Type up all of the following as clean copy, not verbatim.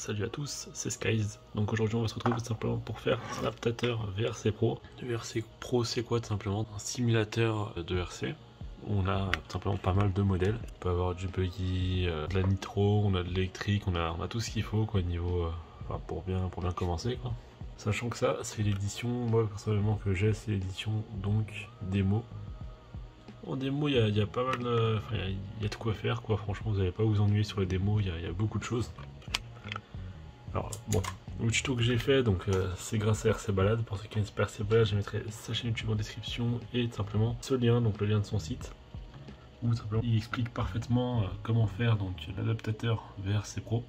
Salut à tous, c'est Skies. Donc aujourd'hui on va se retrouver tout simplement pour faire un adaptateur VRC Pro. Le VRC Pro c'est quoi tout simplement? Un simulateur de VRC. On a tout simplement pas mal de modèles. On peut avoir du buggy, de la nitro, on a de l'électrique, on a tout ce qu'il faut quoi niveau enfin, pour bien commencer quoi. Sachant que ça c'est l'édition, moi personnellement que j'ai, c'est l'édition donc démo. En démo, il y a pas mal, il y a de quoi faire quoi. Franchement, vous n'allez pas vous ennuyer sur les démos. Il y a beaucoup de choses. Alors bon, le tuto que j'ai fait, donc c'est grâce à RC Balade. Pour ceux qui connaissent pas RC Balade, je mettrai sa chaîne YouTube en description et tout simplement ce lien, donc le lien de son site, où tout simplement il explique parfaitement comment faire donc l'adaptateur VRC Pro.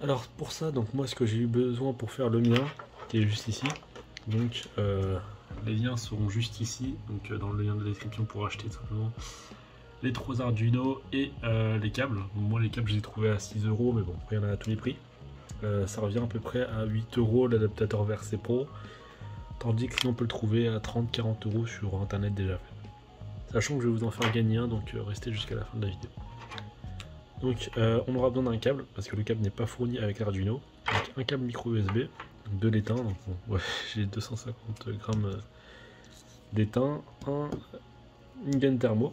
Alors pour ça, donc moi ce que j'ai eu besoin pour faire le mien, qui est juste ici, donc les liens seront juste ici, donc dans le lien de la description pour acheter tout simplement les 3 Arduino et les câbles. Moi les câbles je les ai trouvés à 6 €, mais bon, il y en a à tous les prix. Ça revient à peu près à 8 € l'adaptateur VRC Pro, tandis que sinon on peut le trouver à 30-40 € sur internet déjà fait. Sachant que je vais vous en faire gagner un, donc restez jusqu'à la fin de la vidéo. Donc on aura besoin d'un câble, parce que le câble n'est pas fourni avec l'Arduino. Donc un câble micro USB, de l'étain, donc bon, ouais, j'ai 250 grammes d'étain, une gaine thermo,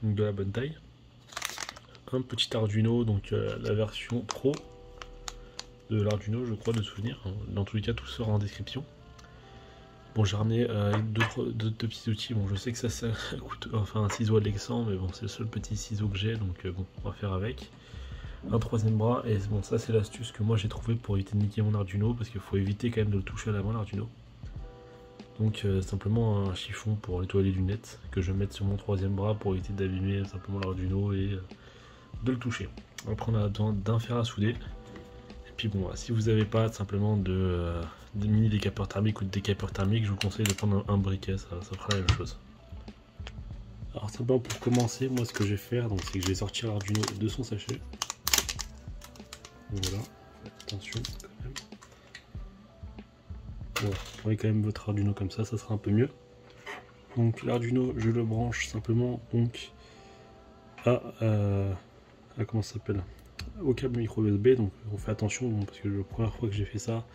donc de la bonne taille, un petit Arduino, donc la version pro de l'Arduino je crois de souvenir, dans tous les cas tout sera en description. Bon, j'ai ramené deux petits outils, bon je sais que ça coûte, enfin un ciseau Alexandre, mais bon c'est le seul petit ciseau que j'ai, donc bon on va faire avec. Un troisième bras, et bon ça c'est l'astuce que moi j'ai trouvé pour éviter de niquer mon Arduino, parce qu'il faut éviter quand même de le toucher à la main l'Arduino. Donc simplement un chiffon pour nettoyer les lunettes que je vais mettre sur mon troisième bras pour éviter d'abîmer simplement l'Arduino et de le toucher. Après on a besoin d'un fer à souder. Et puis bon, si vous n'avez pas simplement de mini décapeur thermique ou de décapeur thermique, je vous conseille de prendre un briquet, ça fera la même chose. Alors simplement pour commencer, moi ce que je vais faire, donc c'est que je vais sortir l'Arduino de son sachet. Voilà, attention quand même. Bon, prenez quand même votre Arduino comme ça sera un peu mieux. Donc l'Arduino, je le branche simplement donc à comment ça s'appelle, au câble micro USB. Donc on fait attention, bon, parce que la première fois que j'ai fait ça,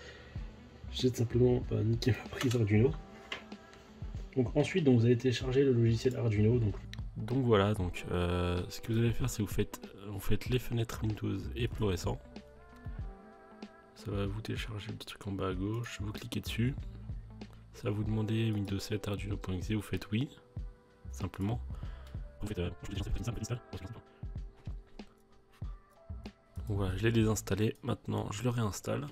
j'ai simplement niqué ma prise Arduino. Donc ensuite, donc, vous allez télécharger le logiciel Arduino. Donc voilà, donc ce que vous allez faire, c'est vous faites les fenêtres Windows et fluorescent. Ça va vous télécharger le petit truc en bas à gauche, vous cliquez dessus, ça va vous demander Windows 7 Arduino.exe, vous faites oui, simplement. Vous faites, voilà, je l'ai désinstallé, maintenant je le réinstalle.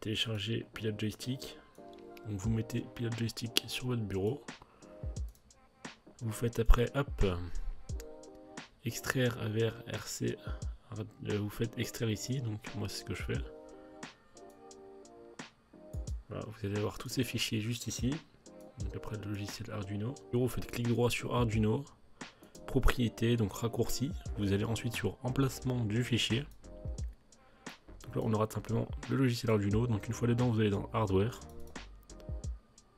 Télécharger pilote joystick. Donc vous mettez pilote joystick sur votre bureau. Vous faites après hop, extraire vers RC. Vous faites extraire ici, donc moi c'est ce que je fais. Voilà, vous allez avoir tous ces fichiers juste ici. Donc après le logiciel Arduino. Vous faites clic droit sur Arduino, propriété, donc raccourci. Vous allez ensuite sur emplacement du fichier. Donc là on aura simplement le logiciel Arduino. Donc une fois dedans, vous allez dans hardware,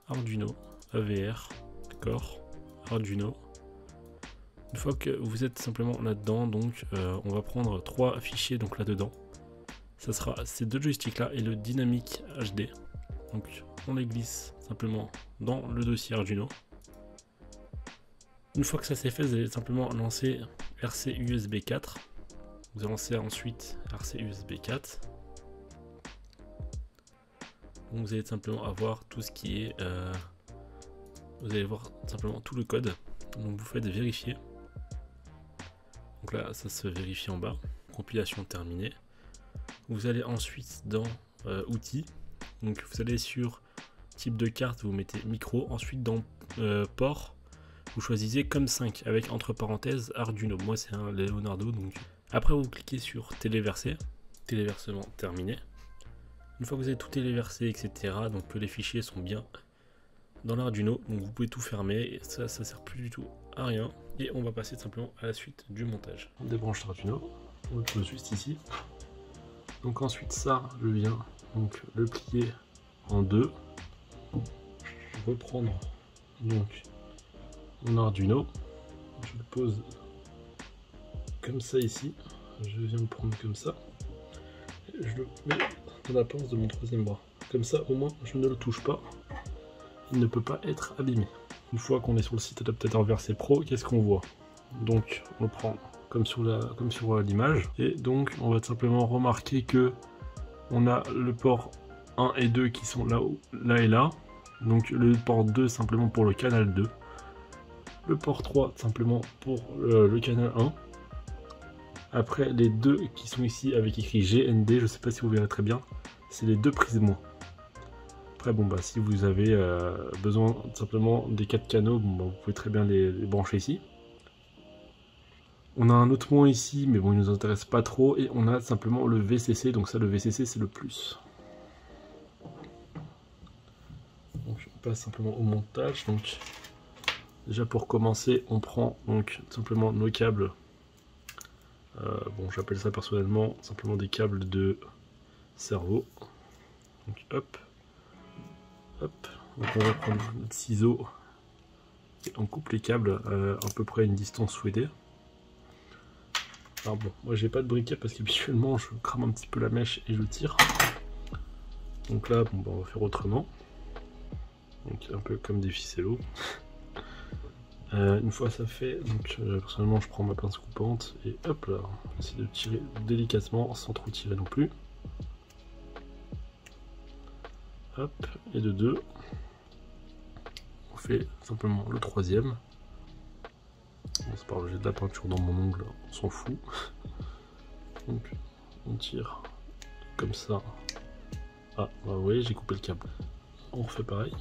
Arduino, AVR, Core, Arduino. Une fois que vous êtes simplement là-dedans, donc on va prendre 3 fichiers donc là-dedans. Ça sera ces deux joysticks là et le Dynamic HD. Donc on les glisse simplement dans le dossier Arduino. Une fois que ça c'est fait, vous allez simplement lancer RC USB 4. Vous allez lancer ensuite RC USB 4. Donc vous allez simplement avoir tout ce qui est vous allez voir simplement tout le code. Donc vous faites vérifier. Donc là ça se vérifie en bas. Compilation terminée. Vous allez ensuite dans outils. Donc vous allez sur type de carte, vous mettez micro. Ensuite dans port, vous choisissez COM5 avec entre parenthèses Arduino. Moi c'est un Leonardo. Donc après vous cliquez sur téléverser. Téléversement terminé. Une fois que vous avez tout téléversé, etc., donc que les fichiers sont bien dans l'Arduino, donc vous pouvez tout fermer, et ça sert plus du tout à rien. Et on va passer simplement à la suite du montage. On débranche l'Arduino, on le pose juste ici. Donc ensuite ça, je viens donc le plier en deux. Reprendre donc mon Arduino. Je le pose comme ça ici. Je viens le prendre comme ça. Et je le mets dans la pince de mon troisième bras. Comme ça, au moins, je ne le touche pas. Il ne peut pas être abîmé. Une fois qu'on est sur le site Adaptateur VRC Pro, qu'est-ce qu'on voit? Donc, on prend comme sur l'image. Et donc, on va tout simplement remarquer que on a le port 1 et 2 qui sont là et là. Donc, le port 2 simplement pour le canal 2. Le port 3 simplement pour le canal 1. Après, les deux qui sont ici avec écrit GND, je ne sais pas si vous verrez très bien, c'est les deux prises moins. Après, bon, bah, si vous avez besoin simplement des 4 canaux, bon, bah, vous pouvez très bien les brancher ici. On a un autre moins ici, mais bon, il ne nous intéresse pas trop. Et on a simplement le VCC, donc ça, le VCC, c'est le plus. Donc, on passe simplement au montage. Donc, déjà pour commencer, on prend donc simplement nos câbles. Bon, j'appelle ça personnellement simplement des câbles de cerveau. Donc hop, hop. Donc on va prendre notre ciseau et on coupe les câbles à peu près à une distance souhaitée. Alors bon, moi j'ai pas de briquet parce qu'habituellement je crame un petit peu la mèche et je tire. Donc là, bon, bah, on va faire autrement. Donc un peu comme des ficellos. Une fois ça fait, donc personnellement je prends ma pince coupante et hop là, on essaie de tirer délicatement sans trop tirer non plus. Hop, et de deux, on fait simplement le troisième. Bon, c'est pas grave, j'ai de la peinture dans mon ongle, on s'en fout. Donc on tire comme ça. Ah, bah vous voyez, j'ai coupé le câble. On refait pareil.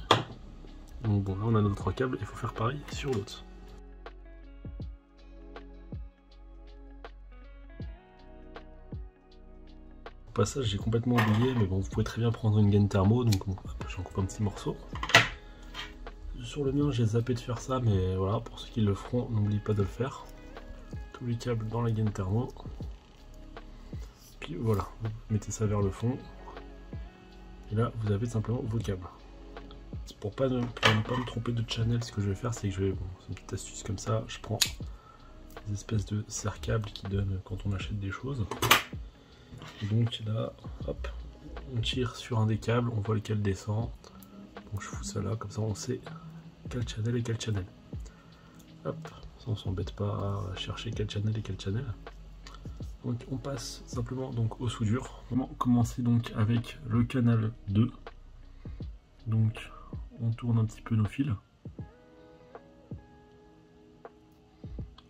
Donc bon, là on a nos 3 câbles, il faut faire pareil sur l'autre. Au passage, j'ai complètement oublié, mais bon, vous pouvez très bien prendre une gaine thermo, donc bon, j'en coupe un petit morceau. Sur le mien, j'ai zappé de faire ça, mais voilà, pour ceux qui le feront, n'oubliez pas de le faire. Tous les câbles dans la gaine thermo. Puis voilà, vous mettez ça vers le fond. Et là, vous avez simplement vos câbles. Pour ne pas me tromper de channel, ce que je vais faire, c'est que je vais, bon, c'est une petite astuce comme ça, je prends des espèces de serre-câbles qui donnent quand on achète des choses. Et donc là, hop, on tire sur un des câbles, on voit lequel descend. Donc je fous ça là, comme ça on sait quel channel et quel channel. Hop, ça on s'embête pas à chercher quel channel et quel channel. Donc on passe simplement donc aux soudures. On va commencer donc avec le canal 2. Donc on tourne un petit peu nos fils.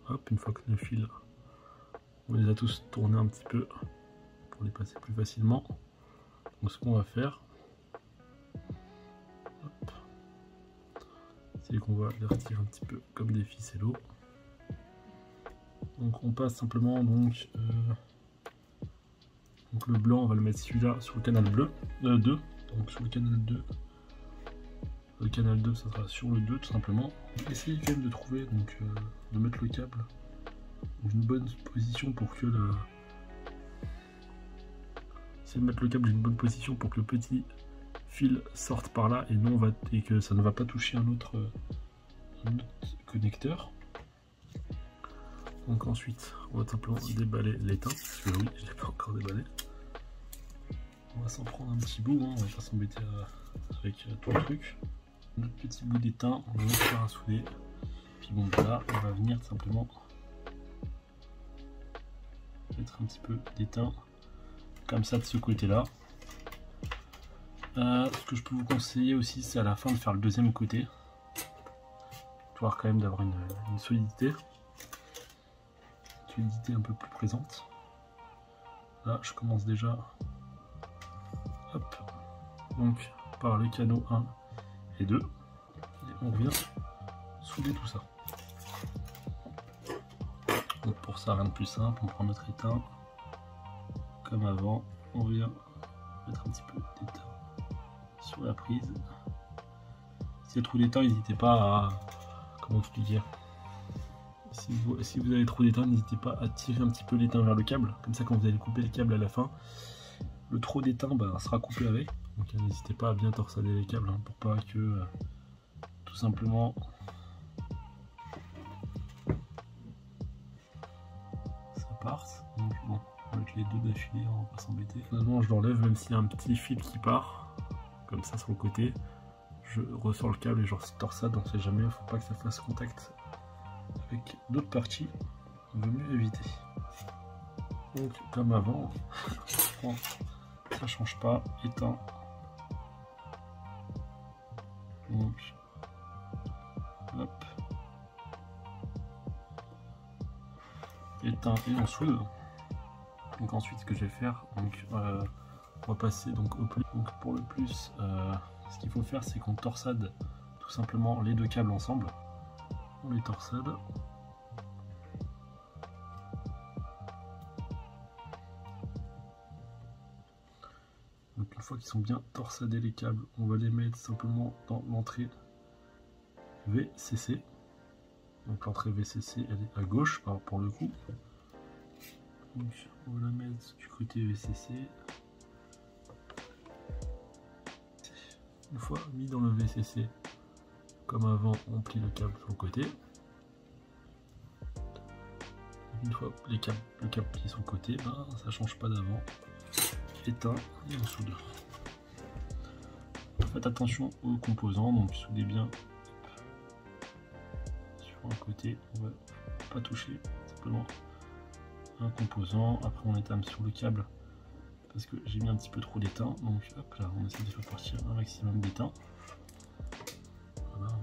Hop, une fois que nos fils, on les a tous tournés un petit peu pour les passer plus facilement. Donc ce qu'on va faire, c'est qu'on va les retirer un petit peu comme des ficellos. Donc on passe simplement donc le blanc, on va le mettre celui-là sur le canal bleu 2. Donc sur le canal 2. Le canal 2, ça sera sur le 2 tout simplement. Essayez quand même de trouver, donc de mettre le câble dans une bonne position pour que Essayez de mettre le câble dans une bonne position pour que le petit fil sorte par là et que ça ne va pas toucher un autre connecteur. Donc ensuite, on va simplement déballer l'étain, parce que oui, je ne l'ai pas encore déballé. On va s'en prendre un petit bout, hein, on va pas s'embêter avec tout le truc. Notre petit bout d'étain, on va le faire à souder. Puis bon, là, on va venir simplement mettre un petit peu d'étain, comme ça de ce côté-là. Ce que je peux vous conseiller aussi, c'est à la fin de faire le deuxième côté. Histoire quand même d'avoir une solidité. Un peu plus présente. Là, je commence déjà. Hop. Donc, par les canaux 1 et 2. Et on vient souder tout ça. Donc pour ça, rien de plus simple. On prend notre étain. Comme avant, on vient mettre un petit peu d'étain sur la prise. Si il y a trop d'étain, n'hésitez pas à... Comment vous dire ? Si vous avez trop d'étain, n'hésitez pas à tirer un petit peu l'étain vers le câble. Comme ça, quand vous allez couper le câble à la fin, le trop d'étain sera coupé avec. Donc n'hésitez pas à bien torsader les câbles hein, pour pas que tout simplement ça parte. Donc bon, avec les deux d'affilée on va pas s'embêter. Finalement je l'enlève même s'il y a un petit fil qui part, comme ça sur le côté. Je ressors le câble et je torsade, on sait jamais, il faut pas que ça fasse contact avec d'autres parties, il vaut mieux éviter. Donc comme avant, ça change pas, éteint. Donc hop, éteint et on soude. Donc ensuite ce que je vais faire, donc on va passer donc au plus. Donc pour le plus, ce qu'il faut faire c'est qu'on torsade tout simplement les deux câbles ensemble. On les torsade. Donc une fois qu'ils sont bien torsadés les câbles, on va les mettre simplement dans l'entrée VCC. Donc l'entrée VCC elle est à gauche pour le coup. Donc on va la mettre du côté VCC. Une fois mis dans le VCC, comme avant, on plie le câble sur le côté. Une fois le câble plié sur le côté, ben, ça change pas d'avant. Éteint et on soude. Faites attention aux composants, donc soudez bien sur un côté, on va pas toucher simplement un composant. Après on étame sur le câble parce que j'ai mis un petit peu trop d'étain, donc hop là on essaie de faire partir un maximum d'étain. Voilà.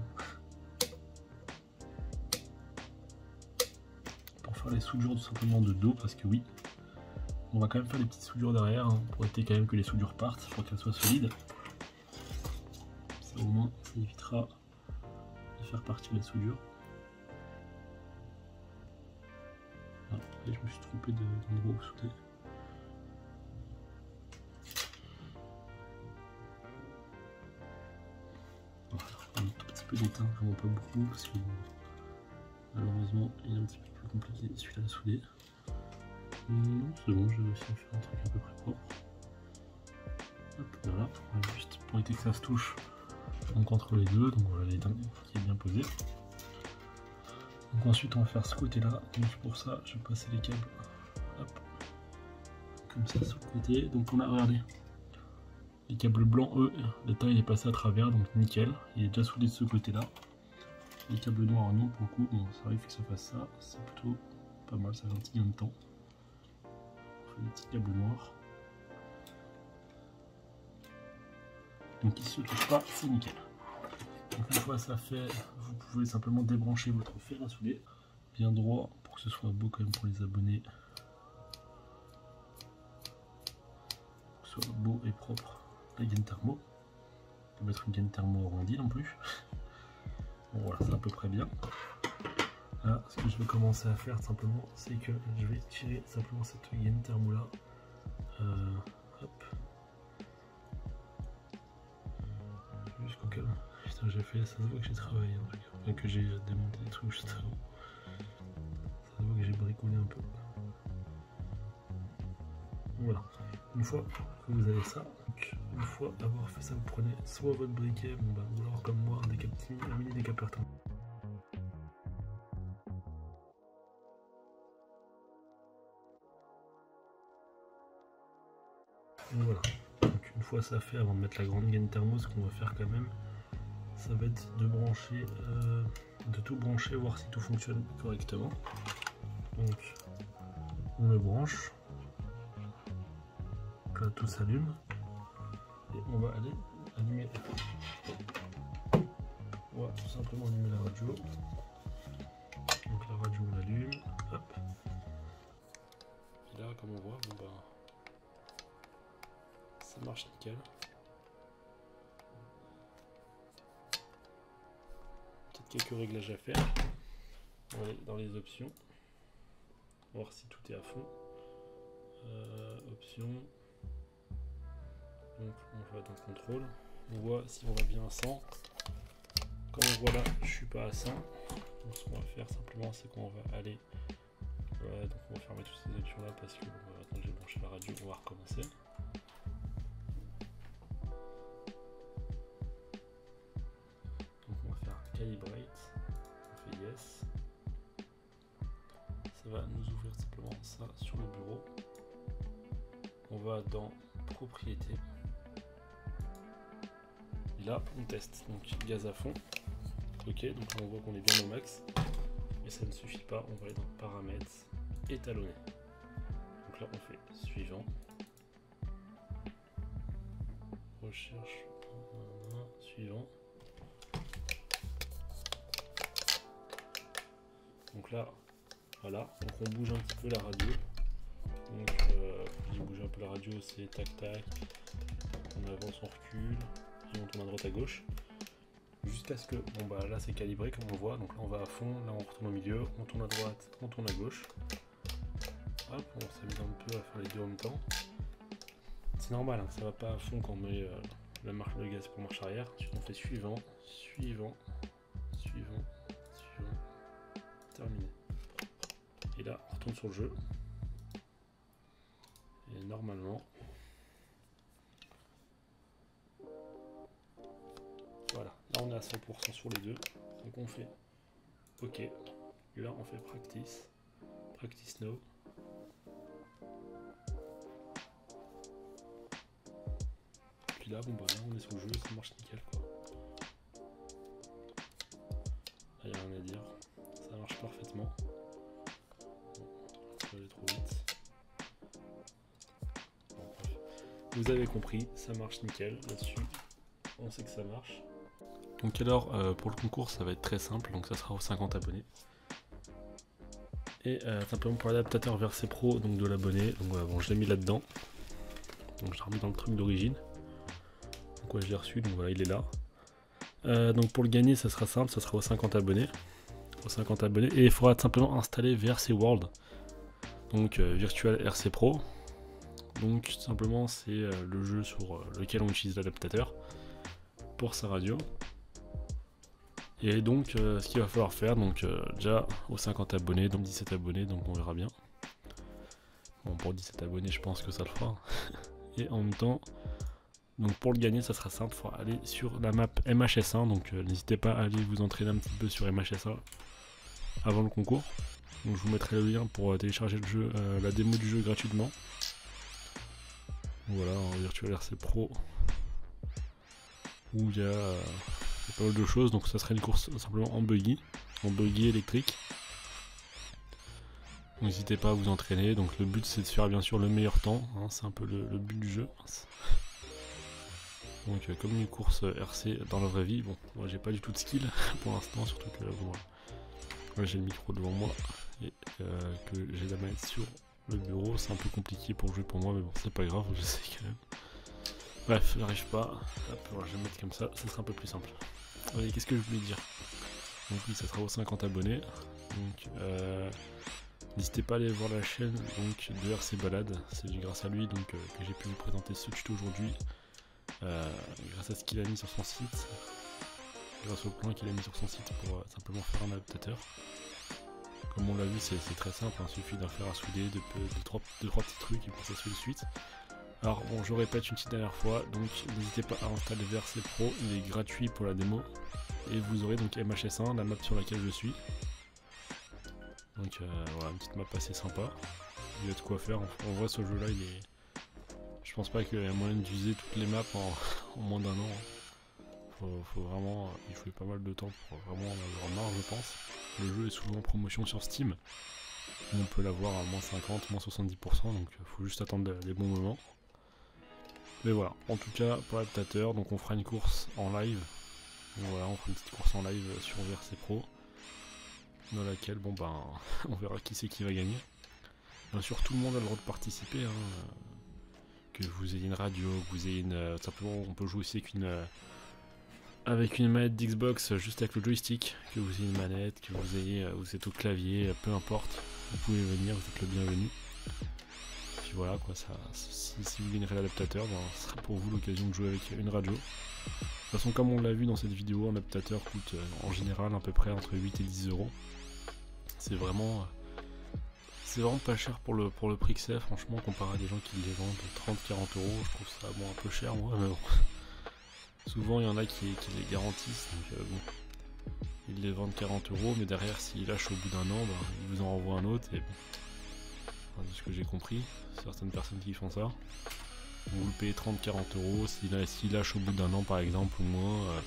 Pour faire les soudures tout simplement de dos, parce que oui, on va quand même faire des petites soudures derrière hein, pour éviter quand même que les soudures partent, pour qu'elles soient solides. Ça au moins ça évitera de faire partir les soudures. Ah, et je me suis trompé d'endroit où souder. Voilà, un tout petit peu d'étain, vraiment pas beaucoup parce que malheureusement il est un petit peu plus compliqué celui-là à souder. Non, c'est bon, j'ai réussi à faire un truc à peu près propre. Hop, voilà, juste pour éviter que ça se touche donc entre les deux, donc voilà l'étain qui est bien posé. Donc ensuite on va faire ce côté là, donc pour ça je vais passer les câbles hop, comme ça sur le côté. Donc on a, regardé, les câbles blancs eux, l'étain il est passé à travers, donc nickel, il est déjà soudé de ce côté là. Les câbles noirs non pour le coup, bon ça arrive que ça fasse ça, c'est plutôt pas mal, ça fait un petit gain de temps. On fait des petits câbles noirs. Donc ils ne se touchent pas, c'est nickel. Donc une fois ça fait, vous pouvez simplement débrancher votre fer à souder, bien droit pour que ce soit beau quand même pour les abonnés. Que ce soit beau et propre. La gaine thermo. On peut mettre une gaine thermo arrondie non plus. Bon voilà, c'est à peu près bien. Là, ce que je vais commencer à faire simplement, c'est que je vais tirer simplement cette gaine thermo là. Hop. Jusqu'au calme. Putain, j'ai fait, ça se voit que j'ai travaillé en tout cas. Enfin, que j'ai démonté des trucs juste avant. Ça se voit que j'ai bricolé un peu. Voilà. Une fois que vous avez ça, donc une fois avoir fait ça, vous prenez soit votre briquet, bon, bah, ou alors comme moi, un mini décapeur. Voilà. Donc une fois ça fait, avant de mettre la grande gaine thermo, ce qu'on va faire quand même, ça va être de brancher, de tout brancher, voir si tout fonctionne correctement. Donc on le branche, là tout s'allume et on va aller allumer. On va tout simplement allumer la radio. Donc la radio on l'allume, hop. Et là comme on voit, bon bah ça marche nickel. Peut-être quelques réglages à faire. On va aller dans les options, voir si tout est à fond. Options. Donc on va dans contrôle. On voit si on va bien à 100. Comme on voit là, je suis pas à 100. Donc ce qu'on va faire simplement, c'est qu'on va aller. Donc on va fermer toutes ces options là parce que quand j'ai branché la radio, on va recommencer. calibrate, on fait yes. Ça va nous ouvrir simplement ça sur le bureau. On va dans propriétés. Et là on teste, donc gaz à fond. Ok, donc là on voit qu'on est bien au max. Mais ça ne suffit pas, on va aller dans paramètres, étalonner. Donc là on fait suivant. Recherche, suivant. Donc là, voilà, donc on bouge un petit peu la radio. Donc je bouge un peu la radio, c'est tac tac. On avance, on recule, et on tourne à droite à gauche. Jusqu'à ce que, bon bah là c'est calibré comme on voit, donc là on va à fond, là on retourne au milieu, on tourne à droite, on tourne à gauche. Hop, on s'amuse un peu à faire les deux en même temps. C'est normal, hein, ça va pas à fond quand on met le gaz pour marche arrière. Ensuite on fait suivant, suivant, suivant, suivant, terminé. Et là on retourne sur le jeu. Et normalement, voilà, là on est à 100% sur les deux. Donc on fait OK. Et là on fait practice. Practice now. Puis là, bon bah là on est sur le jeu, ça marche nickel quoi. Là il n'y a rien à dire. Ça marche parfaitement. Bon, je vais aller trop vite. Bon, bref. Vous avez compris, ça marche nickel là-dessus. On sait que ça marche. Donc alors pour le concours ça va être très simple, donc ça sera aux 50 abonnés. Et simplement pour l'adaptateur VRC Pro donc de l'abonné, donc voilà, bon je l'ai mis là-dedans. Donc je l'ai remis dans le truc d'origine. Donc ouais je l'ai reçu, donc voilà il est là. Donc pour le gagner ça sera simple, ça sera aux 50 abonnés. Aux 50 abonnés. Et il faudra simplement installer VRC World. Donc Virtual RC Pro. Donc simplement c'est le jeu sur lequel on utilise l'adaptateur pour sa radio. Et donc ce qu'il va falloir faire, donc déjà aux 50 abonnés, donc 17 abonnés, donc on verra bien. Bon pour 17 abonnés je pense que ça le fera. Et en même temps, donc pour le gagner ça sera simple, il faudra aller sur la map MHS1, donc n'hésitez pas à aller vous entraîner un petit peu sur MHS1 avant le concours. Donc je vous mettrai le lien pour télécharger le jeu, la démo du jeu gratuitement. Voilà, en Virtual RC Pro, où il y a pas mal de choses, donc ça serait une course simplement en buggy électrique. N'hésitez pas à vous entraîner, donc le but c'est de faire bien sûr le meilleur temps, hein, c'est un peu le but du jeu. Donc comme une course RC dans la vraie vie, bon moi j'ai pas du tout de skill pour l'instant, surtout que bon, moi j'ai le micro devant moi et que j'ai la manette sur le bureau, c'est un peu compliqué pour jouer pour moi, mais bon c'est pas grave, je sais quand même. Bref, j'arrive pas, hop, voilà, je vais me mettre comme ça sera un peu plus simple. Et qu'est-ce que je voulais dire? Donc oui, ça sera aux 50 abonnés. Donc n'hésitez pas à aller voir la chaîne donc, de RC Balade. C'est grâce à lui donc, que j'ai pu vous présenter ce tuto aujourd'hui. Grâce à ce qu'il a mis sur son site. Grâce au plan qu'il a mis sur son site pour simplement faire un adaptateur. Comme on l'a vu, c'est très simple. Il suffit d'un fer à souder, de trois petits trucs et puis ça se fait de suite. Alors bon, je répète une petite dernière fois, donc n'hésitez pas à installer VRC Pro, il est gratuit pour la démo. Et vous aurez donc MHS1, la map sur laquelle je suis. Donc voilà, une petite map assez sympa. Il y a de quoi faire, en vrai ce jeu là il est... Je pense pas qu'il y ait moyen d'utiliser toutes les maps en moins d'un an. Faut vraiment, il faut pas mal de temps pour vraiment en avoir marre je pense. Le jeu est souvent en promotion sur Steam. On peut l'avoir à moins 50, moins 70%, donc il faut juste attendre les bons moments. Mais voilà, en tout cas pour l'adaptateur, donc on fera une course en live. Donc voilà, on fera une petite course en live sur VRC Pro. Dans laquelle, bon ben, on verra qui c'est qui va gagner. Bien sûr, tout le monde a le droit de participer. Hein. Que vous ayez une radio, que vous ayez une... simplement, on peut jouer aussi avec une manette d'Xbox, juste avec le joystick. Que vous ayez une manette, que vous êtes au clavier, peu importe. Vous pouvez venir, vous êtes le bienvenu. Puis voilà, quoi, ça, si vous gagnerez l'adaptateur, ben, ce sera pour vous l'occasion de jouer avec une radio. De toute façon, comme on l'a vu dans cette vidéo, un adaptateur coûte en général à peu près entre 8 et 10 euros. C'est vraiment pas cher pour le prix que c'est, franchement, comparé à des gens qui les vendent 30-40 euros. Je trouve ça bon, un peu cher, moi, mais bon. Souvent, il y en a qui les garantissent, donc bon. ils les vendent 40 €, mais derrière, s'ils lâchent au bout d'un an, bah, ils vous en renvoient un autre. Et bon, enfin, de ce que j'ai compris, certaines personnes qui font ça, vous le payez 30-40 €. S'ils lâchent au bout d'un an, par exemple, ou moins,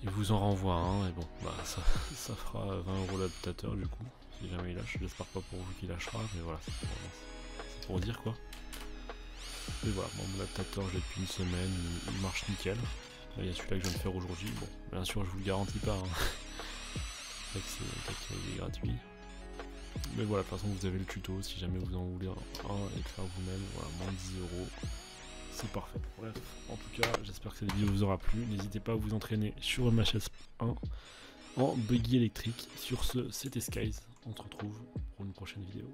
ils vous en renvoient un. Et bon, bah, ça fera 20 € l'adaptateur du coup, si jamais il lâche. J'espère pas pour vous qu'il lâchera, mais voilà, c'est pour dire quoi. Et voilà, bon, mon adaptateur, je l'ai depuis une semaine, il marche nickel. Là, il y a celui-là que je viens de faire aujourd'hui. Bon, bien sûr, je vous le garantis pas. Hein. C'est qu'il est gratuit. Mais voilà, de toute façon, vous avez le tuto si jamais vous en voulez un et le faire vous-même. Voilà, moins de 10 €. C'est parfait. Bref, en tout cas, j'espère que cette vidéo vous aura plu. N'hésitez pas à vous entraîner sur MHS 1 en buggy électrique. Sur ce, c'était Skies. On se retrouve pour une prochaine vidéo.